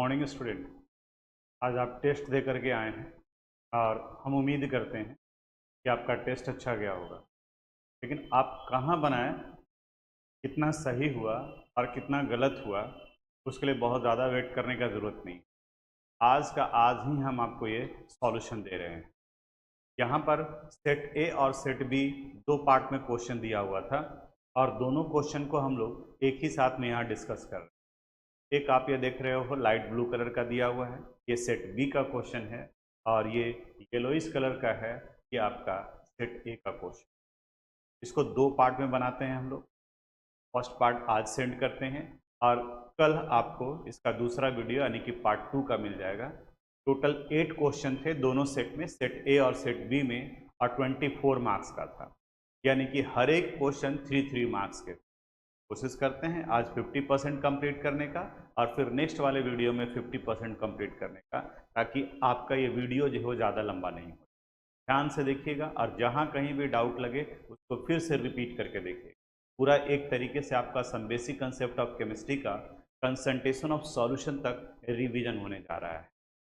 Morning student. आज आप test दे करके आए हैं और हम उम्मीद करते हैं कि आपका टेस्ट अच्छा गया होगा। लेकिन आप कहाँ बनाएं, कितना सही हुआ और कितना गलत हुआ, उसके लिए बहुत ज़्यादा वेट करने का ज़रूरत नहीं। आज का आज ही हम आपको ये सॉल्यूशन दे रहे हैं। यहाँ पर सेट ए और सेट बी दो पार्ट में क्वेश्चन दिया हुआ था और दोनों क्वेश्चन को हम लोग एक ही साथ में यहाँ डिस्कस कर रहे हैं। एक आप ये देख रहे हो लाइट ब्लू कलर का दिया हुआ है, ये सेट बी का क्वेश्चन है और ये येलोइश कलर का है, ये आपका सेट ए का क्वेश्चन। इसको दो पार्ट में बनाते हैं हम लोग। फर्स्ट पार्ट आज सेंड करते हैं और कल आपको इसका दूसरा वीडियो यानी कि पार्ट 2 का मिल जाएगा। टोटल 8 क्वेश्चन थे दोनों सेट में, सेट ए और सेट बी में, और 24 मार्क्स का था, यानी कि हर एक क्वेश्चन 3 मार्क्स के। कोशिश करते हैं आज 50% कंप्लीट करने का और फिर नेक्स्ट वाले वीडियो में 50% कंप्लीट करने का, ताकि आपका ये वीडियो जो हो ज़्यादा लंबा नहीं हो। ध्यान से देखिएगा और जहाँ कहीं भी डाउट लगे उसको फिर से रिपीट करके देखिएगा। पूरा एक तरीके से आपका some basic concept of chemistry का कंसंट्रेशन ऑफ सॉल्यूशन तक रिवीजन होने जा रहा है।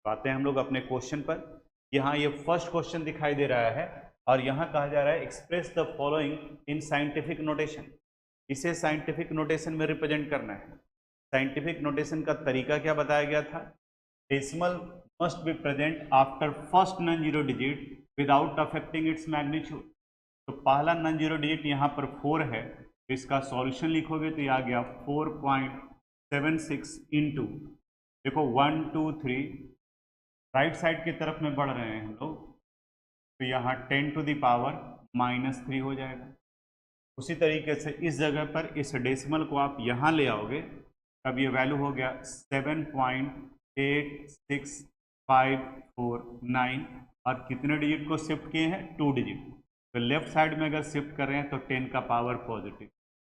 तो आते हैं हम लोग अपने क्वेश्चन पर। यहाँ ये फर्स्ट क्वेश्चन दिखाई दे रहा है और यहाँ कहा जा रहा है express the following in scientific notation. इसे साइंटिफिक नोटेशन में रिप्रेजेंट करना है। साइंटिफिक नोटेशन का तरीका क्या बताया गया था? Decimal must be present after first non zero digit without affecting its magnitude. तो पहला नॉन जीरो डिजिट यहाँ पर 4 है, तो इसका सॉल्यूशन लिखोगे तो ये आ गया 4.76 इंटू, देखो 1 2 3 राइट साइड की तरफ में बढ़ रहे हैं हम लोग, तो यहाँ 10 टू द पावर -3 हो जाएगा। उसी तरीके से इस जगह पर इस डेसिमल को आप यहाँ ले आओगे, तब ये वैल्यू हो गया 7.86549 और कितने डिजिट को शिफ्ट किए हैं? 2 डिजिट। तो लेफ्ट साइड में अगर शिफ्ट कर रहे हैं तो 10 का पावर पॉजिटिव।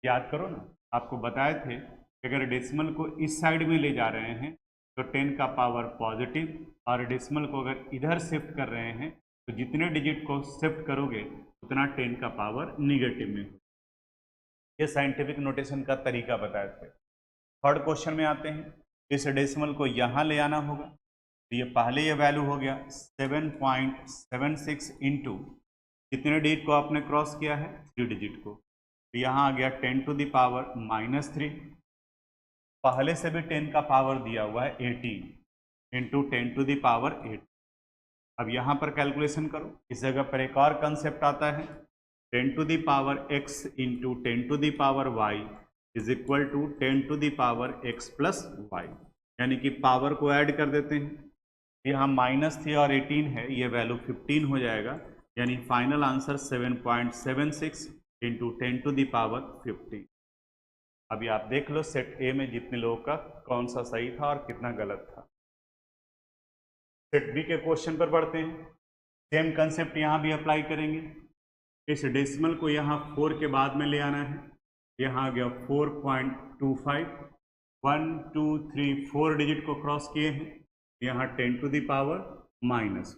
याद करो ना, आपको बताए थे कि अगर डेसिमल को इस साइड में ले जा रहे हैं तो 10 का पावर पॉजिटिव, और डेसिमल को अगर इधर शिफ्ट कर रहे हैं तो जितने डिजिट को शिफ्ट करोगे उतना 10 का पावर निगेटिव में हो। ये साइंटिफिक नोटेशन का तरीका बताए थे। थर्ड क्वेश्चन में आते हैं। इस डेसिमल को यहाँ ले आना होगा, तो ये पहले ये वैल्यू हो गया 7.76 इंटू, कितने डिजिट को आपने क्रॉस किया है? 3 डिजिट को, तो यहाँ आ गया 10 टू द पावर -3। पहले से भी 10 का पावर दिया हुआ है 18 इंटू 10 टू द पावर 8। अब यहाँ पर कैलकुलेशन करो। इस जगह पर एक और कंसेप्ट आता है, 10 to the power x into 10 to the power y is equal to 10 to the power x plus Y, यानी कि पावर को ऐड कर देते हैं। यहाँ -3 और 18 है, ये वैल्यू 15 हो जाएगा, यानी final answer 7.76 into 10 to the power 15। अभी आप देख लो सेट ए में जितने लोगों का कौन सा सही था और कितना गलत था। सेट बी के क्वेश्चन पर बढ़ते हैं। सेम कंसेप्ट यहाँ भी अप्लाई करेंगे। इस डेसिमल को यहाँ 4 के बाद में ले आना है, यहाँ आ गया 4.25, 1 2 3 4 डिजिट को क्रॉस किए हैं, यहाँ 10 टू द पावर माइनस।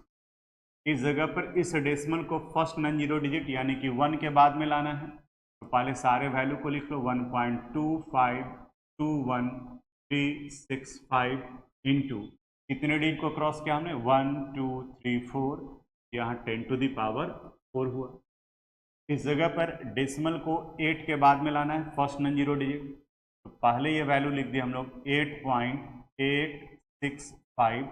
इस जगह पर इस डेसिमल को फर्स्ट नॉन जीरो डिजिट यानी कि 1 के बाद में लाना है, तो पहले सारे वैल्यू को लिख लो। 1.2521365 इंटू कितने डिजिट को क्रॉस किया हमने? 1 2 3 4, यहाँ 10 टू द पावर 4 हुआ। इस जगह पर डेसिमल को 8 के बाद में लाना है, फर्स्ट नॉन जीरो डिजिट, तो पहले ये वैल्यू लिख दिया हम लोग 8.865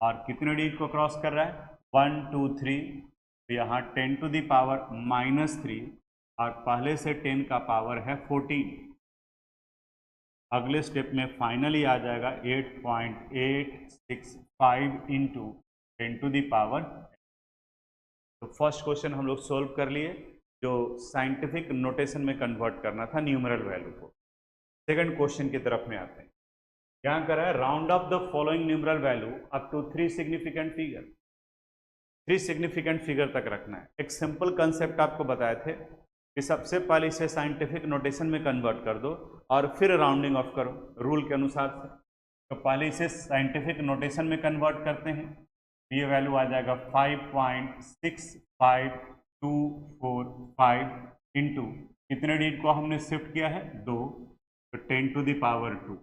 और कितने डिजिट को क्रॉस कर रहा है? 1 2 3, तो यहाँ 10 टू द पावर -3 और पहले से 10 का पावर है 14। अगले स्टेप में फाइनली आ जाएगा 8.865 इंटू 10 टू द पावर। तो फर्स्ट क्वेश्चन हम लोग सोल्व कर लिए, जो साइंटिफिक नोटेशन में कन्वर्ट करना था न्यूमरल वैल्यू को। सेकंड क्वेश्चन की तरफ में आते हैं। यहाँ कर रहा है round off the following numeral value up to 3 significant figure. 3 significant figure तक रखना है। एक सिंपल कंसेप्ट आपको बताए थे कि सबसे पहले इसे साइंटिफिक नोटेशन में कन्वर्ट कर दो और फिर राउंडिंग ऑफ करो रूल के अनुसार से। तो पहले इसे साइंटिफिक नोटेशन में कन्वर्ट करते हैं, ये वैल्यू आ जाएगा 5.65245 इंटू कितने डिजिट को हमने शिफ्ट किया है? 2, तो 10 टू द पावर 2।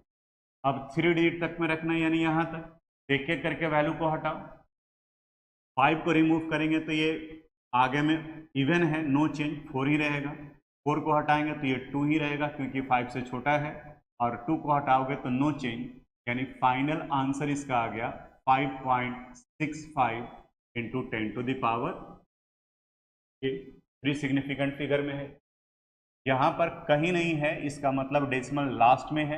अब 3 डिजिट तक में रखना है, यानी यहाँ तक एक एक करके वैल्यू को हटाओ। 5 को रिमूव करेंगे तो ये आगे में इवन है, नो चेंज, 4 ही रहेगा। 4 को हटाएंगे तो ये 2 ही रहेगा क्योंकि 5 से छोटा है, और 2 को हटाओगे तो नो चेंज, यानी फाइनल आंसर इसका आ गया 5.65 इंटू 10 टू द पावर। ये 3 सिग्निफिकेंट फिगर में है, यहाँ पर कहीं नहीं है, इसका मतलब डेसिमल लास्ट में है,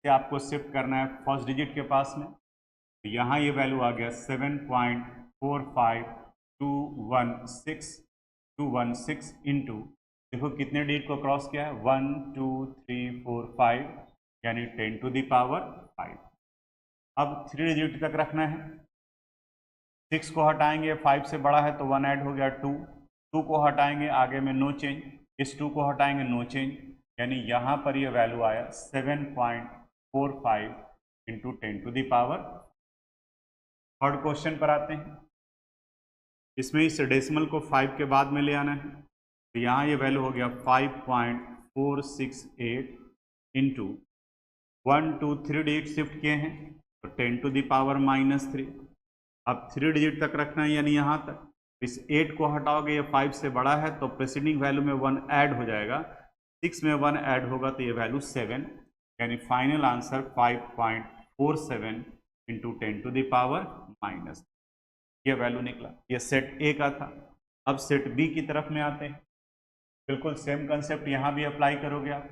कि आपको शिफ्ट करना है फर्स्ट डिजिट के पास में। तो यहाँ ये वैल्यू आ गया 7.45216 इंटू, देखो कितने डिजिट को क्रॉस किया है, 1 2 3 4 5, यानी 10 टू द पावर 5। अब 3 डिजिट तक रखना है। 6 को हटाएंगे, 5 से बड़ा है तो 1 ऐड हो गया 2, 2 को हटाएंगे आगे में नो चेंज, इस 2 को हटाएंगे नो चेंज, यानी यहाँ पर ये वैल्यू आया 7.45 into 10 to the power. Third question पर आते हैं। इसमें इस डेसिमल को 5 के बाद में ले आना है, तो यहाँ ये वैल्यू हो गया 5.468 इंटू 1 2 3 डिजिट शिफ्ट किए हैं तो 10 टू द पावर -3। अब 3 डिजिट तक रखना है, यानी यहाँ तक। इस 8 को हटाओगे, ये 5 से बड़ा है तो प्रेसिडिंग वैल्यू में 1 ऐड हो जाएगा, 6 में 1 ऐड होगा तो ये वैल्यू 7, यानी final answer 5.47 into 10 to the power -, ये वैल्यू निकला। ये सेट ए का था। अब सेट बी की तरफ में आते हैं। बिल्कुल सेम कंसेप्ट यहाँ भी अप्लाई करोगे आप।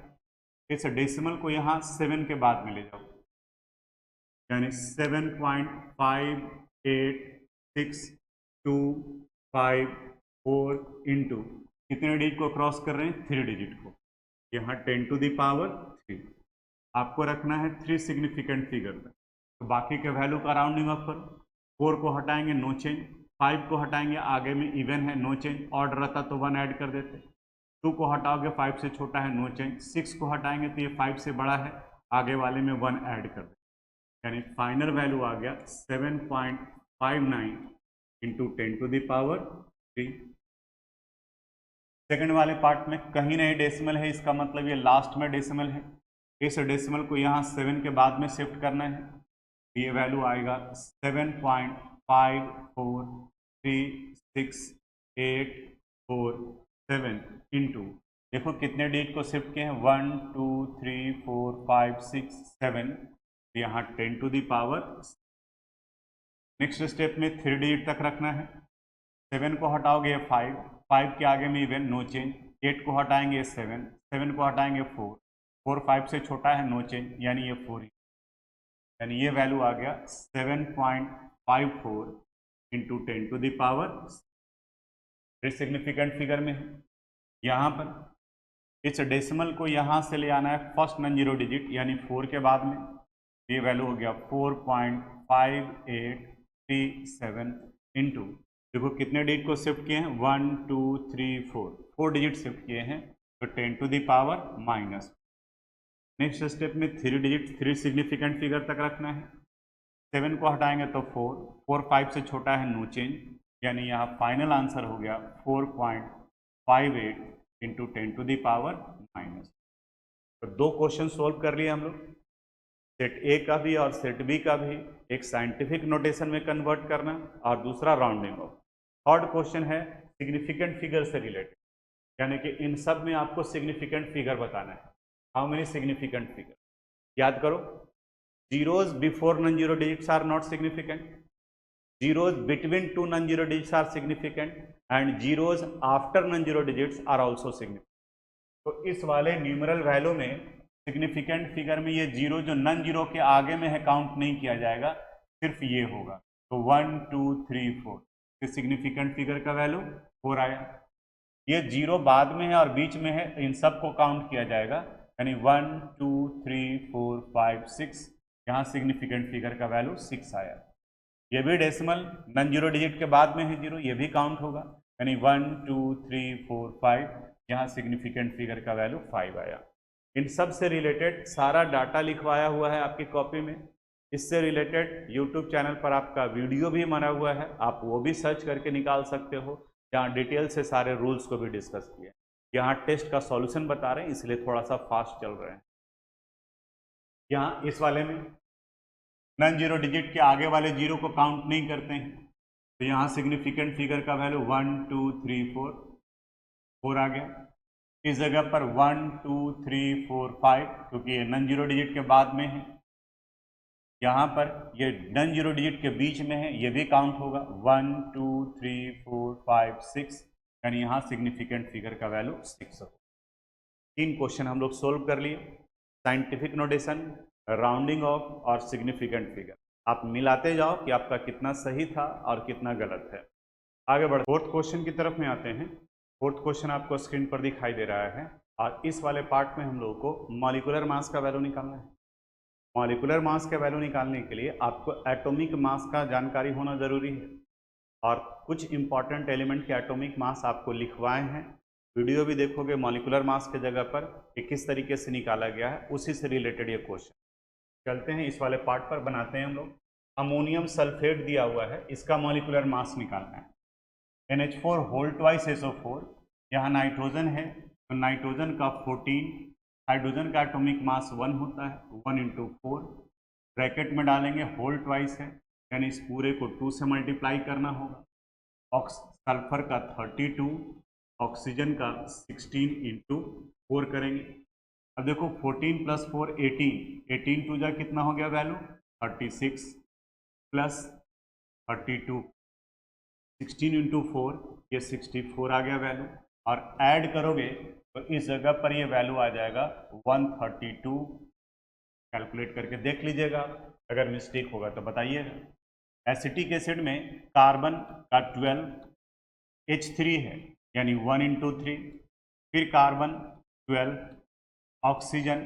इस डेसिमल को यहाँ 7 के बाद में ले जाओ, यानी 7.586254 इंटू कितने डिजिट को क्रॉस कर रहे हैं, 3 डिजिट को, यहाँ 10 टू द पावर 3। आपको रखना है 3 सिग्निफिकेंट फिगर तक, तो बाकी के वैल्यू का राउंडिंग ऑफ करो। 4 को हटाएंगे नो चेंज, 5 को हटाएंगे आगे में इवन है नो चेंज, ऑर्डर रहता तो 1 ऐड कर देते। 2 को हटाओगे 5 से छोटा है नो चेंज, 6 को हटाएंगे तो ये 5 से बड़ा है, आगे वाले में 1 ऐड कर देते, यानी फाइनल वैल्यू आ गया 7.59 into 10 to the power 3। Second वाले पार्ट में कहीं नहीं डेसिमल है, इसका मतलब ये लास्ट में डेसिमल है। इस डेसिमल को यहाँ 7 के बाद में शिफ्ट करना है, ये वैल्यू आएगा 7.54368447 इंटू, देखो कितने डिजिट को शिफ्ट किए हैं, 1 2 3 4 5 6 7, यहाँ 10 to the power. Next step में 3 डिजिट तक रखना है। 7 को हटाओगे 5, 5 के आगे में इवन नो चेंज, 8 को हटाएंगे 7, 7 को हटाएंगे 4, 4 5 से छोटा है नो चेंज, यानी ये 4, यानी ये वैल्यू आ गया 7.54 into 10 to the power. Significant figure में है। यहाँ पर इस डेसिमल को यहाँ से ले आना है फर्स्ट नॉन जीरो डिजिट, यानी 4 के बाद में, ये वैल्यू हो गया 4.5837 इंटू, देखो कितने डिजिट को शिफ्ट किए हैं, 1 2 3 4 डिजिट शिफ्ट किए हैं, तो 10 to the power -। Next step में 3 डिजिट 3 सिग्निफिकेंट फिगर तक रखना है। 7 को हटाएंगे तो 4, 4 5 से छोटा है नो चेंज, यानी यहाँ फाइनल आंसर हो गया 4.58 इंटू 10 टू द पावर -। तो 2 क्वेश्चन सोल्व कर लिए हम लोग, सेट ए का भी और सेट बी का भी, एक साइंटिफिक नोटेशन में कन्वर्ट करना और दूसरा राउंडिंग ऑफ। थर्ड क्वेश्चन है सिग्निफिकेंट फिगर से रिलेटेड, यानी कि इन सब में आपको सिग्निफिकेंट फिगर बताना है। हाउ मेनी सिग्निफिकेंट फिगर, याद करो, zeros before non-zero digits are not significant, zeros between two non-zero digits are significant, and zeros after non-zero digits are also significant। तो इस वाले न्यूमरल वैल्यू में सिग्निफिकेंट फिगर में ये जीरो जो non zero के आगे में है काउंट नहीं किया जाएगा, सिर्फ ये होगा। तो 1 2 3 4, सिग्निफिकेंट फिगर का वैल्यू 4 आया। ये जीरो बाद में है और बीच में है, तो इन सबको काउंट किया जाएगा, यानी 1 2 3 4 5 6, यहाँ सिग्निफिकेंट फिगर का वैल्यू 6 आया। ये भी डेसिमल नॉन जीरो डिजिट के बाद में है जीरो, ये भी काउंट होगा, यानी 1 2 3 4 5, यहाँ सिग्निफिकेंट फिगर का वैल्यू 5 आया। इन सब से रिलेटेड सारा डाटा लिखवाया हुआ है आपकी कॉपी में। इससे रिलेटेड यूट्यूब चैनल पर आपका वीडियो भी बना हुआ है, आप वो भी सर्च करके निकाल सकते हो, जहाँ डिटेल से सारे रूल्स को भी डिस्कस किए। यहाँ टेस्ट का सॉल्यूशन बता रहे हैं, इसलिए थोड़ा सा फास्ट चल रहे हैं। यहाँ इस वाले में नॉन जीरो डिजिट के आगे वाले जीरो को काउंट नहीं करते हैं, तो यहाँ सिग्निफिकेंट फिगर का वैल्यू 1 2 3 4 आ गया। इस जगह पर 1 2 3 4 5, क्योंकि ये नॉन जीरो डिजिट के बाद में है। यहाँ पर ये नॉन जीरो डिजिट के बीच में है, ये भी काउंट होगा 1 2 3 4 5 6, यानी यहाँ सिग्निफिकेंट फिगर का वैल्यू 6 होगा। 3 क्वेश्चन हम लोग सोल्व कर लिए। साइंटिफिक नोटेशन, राउंडिंग ऑफ और सिग्निफिकेंट फिगर। आप मिलाते जाओ कि आपका कितना सही था और कितना गलत है। आगे बढ़ फोर्थ क्वेश्चन की तरफ में आते हैं। फोर्थ क्वेश्चन आपको स्क्रीन पर दिखाई दे रहा है और इस वाले पार्ट में हम लोगों को मॉलिक्यूलर मास का वैल्यू निकालना है। मॉलिक्यूलर मास का वैल्यू निकालने के लिए आपको एटॉमिक मास का जानकारी होना जरूरी है और कुछ इंपॉर्टेंट एलिमेंट के एटॉमिक मास आपको लिखवाए हैं। वीडियो भी देखोगे मॉलिक्यूलर मास के जगह पर कि किस तरीके से निकाला गया है, उसी से रिलेटेड ये क्वेश्चन। चलते हैं इस वाले पार्ट पर, बनाते हैं हम लोग। अमोनियम सल्फेट दिया हुआ है, इसका मॉलिक्यूलर मास निकालना है। NH4 होल ट्वाइस SO4, यहाँ नाइट्रोजन है तो नाइट्रोजन का 14, हाइड्रोजन का एटॉमिक मास 1 होता है, 1 × 4 ब्रैकेट में डालेंगे, होल ट्वाइस है यानी इस पूरे को 2 से मल्टीप्लाई करना होगा। सल्फर का 32, ऑक्सीजन का 16 × 4 करेंगे। अब देखो 14 + 4 18, 18 टू जा कितना हो गया वैल्यू 36 प्लस 32, 16 × 4 ये 64 आ गया वैल्यू, और ऐड करोगे तो इस जगह पर ये वैल्यू आ जाएगा 132। कैलकुलेट करके देख लीजिएगा, अगर मिस्टेक होगा तो बताइएगा। एसिटिक एसिड में कार्बन का 12 H3 है यानी 1 × 3, फिर कार्बन 12, ऑक्सीजन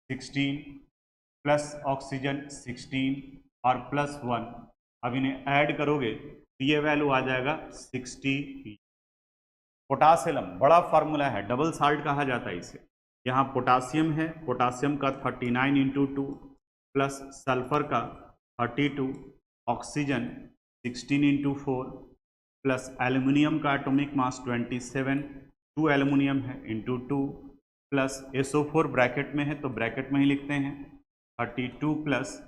16 प्लस ऑक्सीजन 16 और प्लस 1, अब इन्हें ऐड करोगे तो ये वैल्यू आ जाएगा 60। पोटासियम बड़ा फार्मूला है, डबल साल्ट कहा जाता है इसे। यहाँ पोटासियम है, पोटासियम का 39 × 2 प्लस सल्फर का 32, ऑक्सीजन 16 × 4 प्लस एल्युमिनियम का एटॉमिक मास 27, 2 एल्युमिनियम है इंटू 2 प्लस SO4 ब्रैकेट में है तो ब्रैकेट में ही लिखते हैं 32 प्लस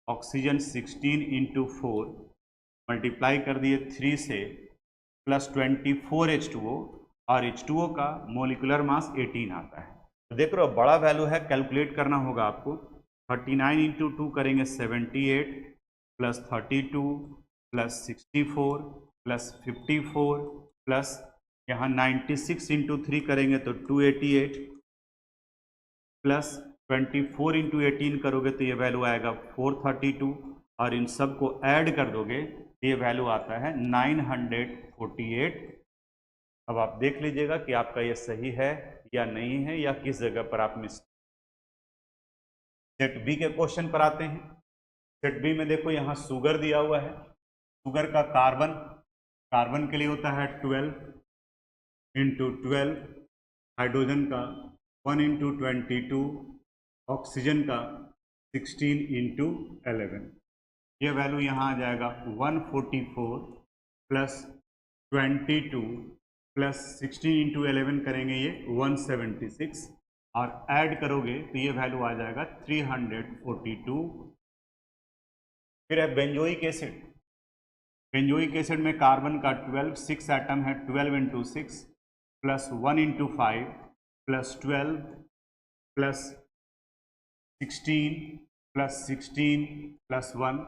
ऑक्सीजन 16 × 4 मल्टीप्लाई कर दिए 3 से प्लस 24 H2O, और H2O का मोलिकुलर मास 18 आता है। तो देख रहे हो बड़ा वैल्यू है, कैलकुलेट करना होगा आपको। 39 × 2 करेंगे 78 प्लस 32 प्लस 64 प्लस 54 प्लस यहाँ 96 × 3 करेंगे तो 288 प्लस 24 × 18 करोगे तो ये वैल्यू आएगा 432, और इन सब को ऐड कर दोगे ये वैल्यू आता है 948। अब आप देख लीजिएगा कि आपका ये सही है या नहीं है, या किस जगह पर आप मिस। सेट बी के क्वेश्चन पर आते हैं। सेट बी में देखो यहाँ शुगर दिया हुआ है। शुगर का कार्बन के लिए होता है 12 × 12, हाइड्रोजन का 1 × 22, ऑक्सीजन का 16 × 11। ये वैल्यू यहाँ आ जाएगा 144 प्लस 22 प्लस 16 × 11 करेंगे ये 176, और ऐड करोगे तो ये वैल्यू आ जाएगा 342। फिर है बेंजोइक एसिड। बेंजोइक एसिड में कार्बन का 12, 6 एटम है, 12 × 6 plus 1 × 5 plus 12 plus 16 plus 16 plus 1,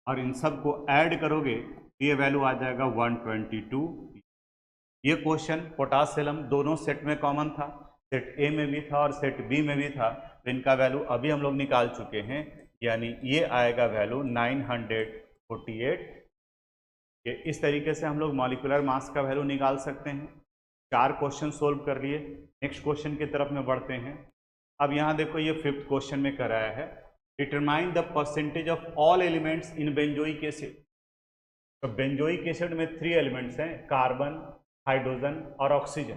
और इन सब को ऐड करोगे तो ये वैल्यू आ जाएगा 122। ये क्वेश्चन पोटासियम दोनों सेट में कॉमन था, सेट ए में भी था और सेट बी में भी था, तो इनका वैल्यू अभी हम लोग निकाल चुके हैं, यानी ये आएगा वैल्यू 948। ये इस तरीके से हम लोग मॉलिक्यूलर मास का वैल्यू निकाल सकते हैं। 4 क्वेश्चन सोल्व कर लिए। नेक्स्ट क्वेश्चन की तरफ में बढ़ते हैं। अब यहाँ देखो ये 5th क्वेश्चन में कराया है, determine the percentage of all elements in benzoic acid. तो बेंजोइक एसिड में 3 एलिमेंट्स हैं, कार्बन, हाइड्रोजन और ऑक्सीजन।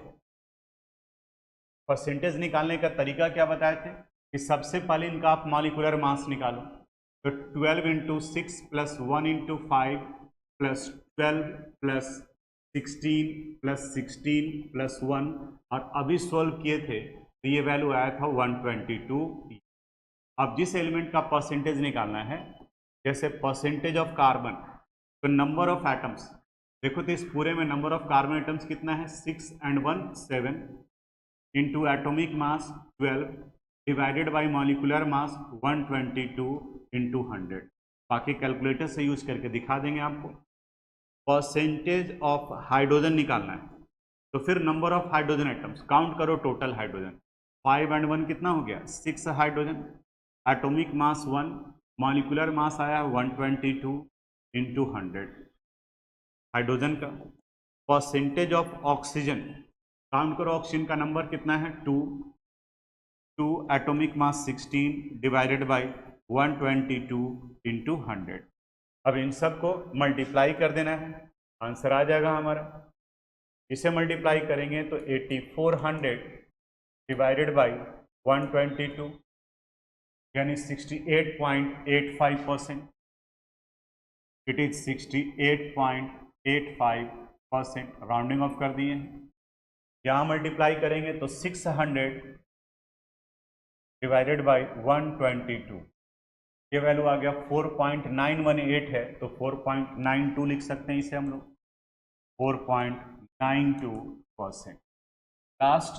परसेंटेज निकालने का तरीका क्या बताए थे कि सबसे पहले इनका आप मॉलिक्यूलर मास निकालो, तो 12 × 6 plus 1 × 5 plus 12 plus 16 plus 16 plus 1, और अभी सोल्व किए थे तो ये वैल्यू आया था 122। अब जिस एलिमेंट का परसेंटेज निकालना है, जैसे परसेंटेज ऑफ कार्बन, तो नंबर ऑफ एटम्स, देखो तो इस पूरे में नंबर ऑफ कार्बन एटम्स कितना है, 6 and 1 7 into atomic mass 12 divided by molecular mass 122 into 100। बाकी कैलकुलेटर से यूज करके दिखा देंगे आपको। परसेंटेज ऑफ हाइड्रोजन निकालना है, तो फिर number of hydrogen atoms count करो, टोटल हाइड्रोजन 5 and 1 कितना हो गया, 6 hydrogen, atomic mass 1, molecular mass आया 122 इंटू 100 हाइड्रोजन का। परसेंटेज ऑफ ऑक्सीजन काउंट करो, ऑक्सीजन का नंबर कितना है 2 atomic mass 16 divided by 122 into 100। अब इन सबको मल्टीप्लाई कर देना है, आंसर आ जाएगा हमारा। इसे मल्टीप्लाई करेंगे तो 8400 डिवाइडेड बाई 122 यानी 68.85%। इट इज 68.85%, राउंडिंग ऑफ कर दिए हैं। यहाँ मल्टीप्लाई करेंगे तो 600 डिवाइडेड बाई 122, ये वैल्यू आ गया 4.918 है, तो 4.92 लिख सकते हैं इसे हम लोग, 4.92%। लास्ट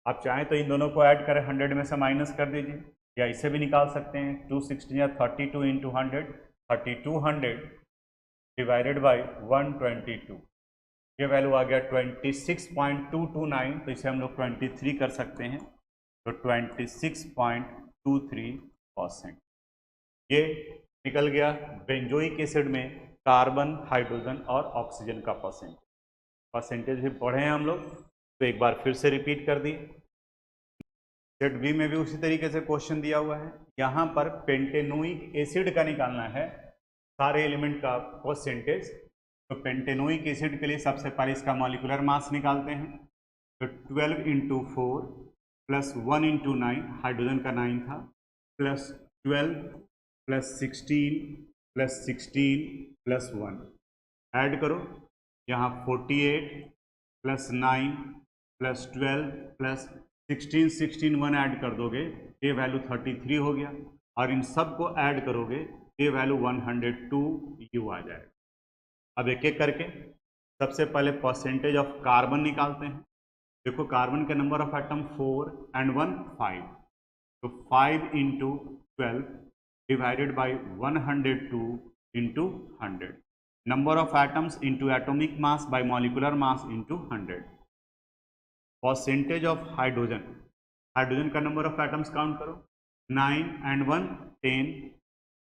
आप चाहें तो इन दोनों को ऐड करें, 100 में से माइनस कर दीजिए, या इसे भी निकाल सकते हैं, 260 या 32 इंटू 100, 3200 डिवाइडेड बाई 122, ये वैल्यू आ गया 26.229, तो इसे हम लोग 23 कर सकते हैं, तो 26.23%। ये निकल गया बेंजोइक एसिड में कार्बन, हाइड्रोजन और ऑक्सीजन का परसेंटेज भी पढ़े हैं हम लोग, तो एक बार फिर से रिपीट कर दी। सेट बी में भी उसी तरीके से क्वेश्चन दिया हुआ है, यहाँ पर पेंटेनोइक एसिड का निकालना है सारे एलिमेंट का परसेंटेज। तो पेंटेनोइक एसिड के लिए सबसे पहले इसका मॉलिकुलर मास निकालते हैं, तो 12 इंटू 4 प्लस 1 इंटू 9, हाइड्रोजन का 9 था, plus 12 plus 16 plus 16 plus 1, add करो, यहाँ 48 प्लस 9 प्लस 12 प्लस 16 16 1 ऐड कर दोगे, ये वैल्यू 33 हो गया, और इन सब को ऐड करोगे ये वैल्यू 102 यू आ जाएगा। अब एक एक करके सबसे पहले परसेंटेज ऑफ कार्बन निकालते हैं। देखो कार्बन के नंबर ऑफ एटम 4 and 1 5, तो 5 into 12 divided by 102 into 100, number of atoms into atomic mass by molecular mass into 100। Percentage of hydrogen, hydrogen का नंबर ऑफ एटम्स काउंट करो, 9 and 1 10,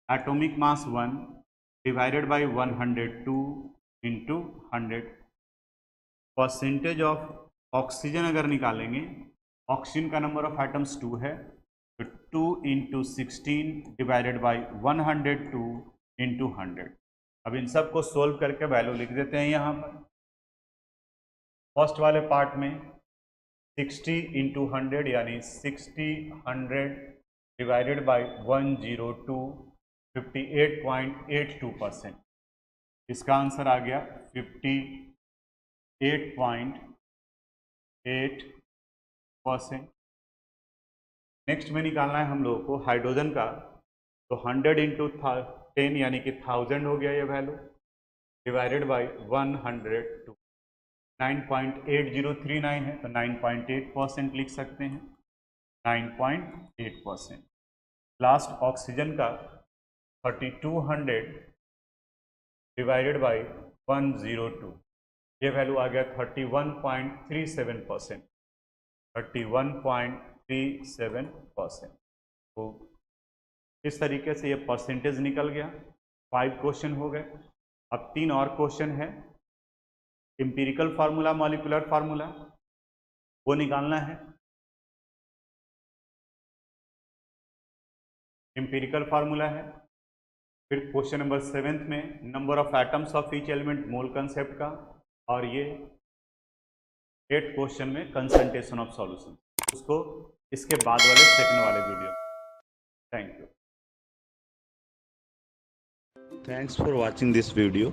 atomic mass 1 divided by 102 into 100। Percentage of oxygen अगर निकालेंगे, oxygen का number of atoms 2 है, तो 2 into 16 divided by 102 into 100। अब इन सब को सोल्व करके वैल्यू लिख देते हैं यहाँ पर। फर्स्ट वाले पार्ट में 60 इंटू 100 यानी 60 100 डिवाइडेड बाई 102 58.82%, इसका आंसर आ गया 58.8%। नेक्स्ट में निकालना है हम लोगों को हाइड्रोजन का, तो 100 इंटू 10 यानी कि 1000 हो गया ये वैल्यू, डिवाइडेड बाई 102, 9.8039 है, तो 9.8% लिख सकते हैं, 9.8%। लास्ट ऑक्सीजन का 3200 डिवाइडेड बाई 102, ये वैल्यू आ गया 31.37%, 31.37%। तो इस तरीके से ये परसेंटेज निकल गया। 5 क्वेश्चन हो गए। अब 3 और क्वेश्चन है, एम्पिरिकल फार्मूला, मॉलिकुलर फार्मूला, वो निकालना है। एम्पिरिकल फार्मूला है। फिर क्वेश्चन नंबर 7 में number of atoms of each element, mole concept का, और ये 8 क्वेश्चन में कंसंट्रेशन ऑफ सॉल्यूशन, उसको इसके बाद वाले सेकंड वाले video. Thank you. Thanks for watching this video.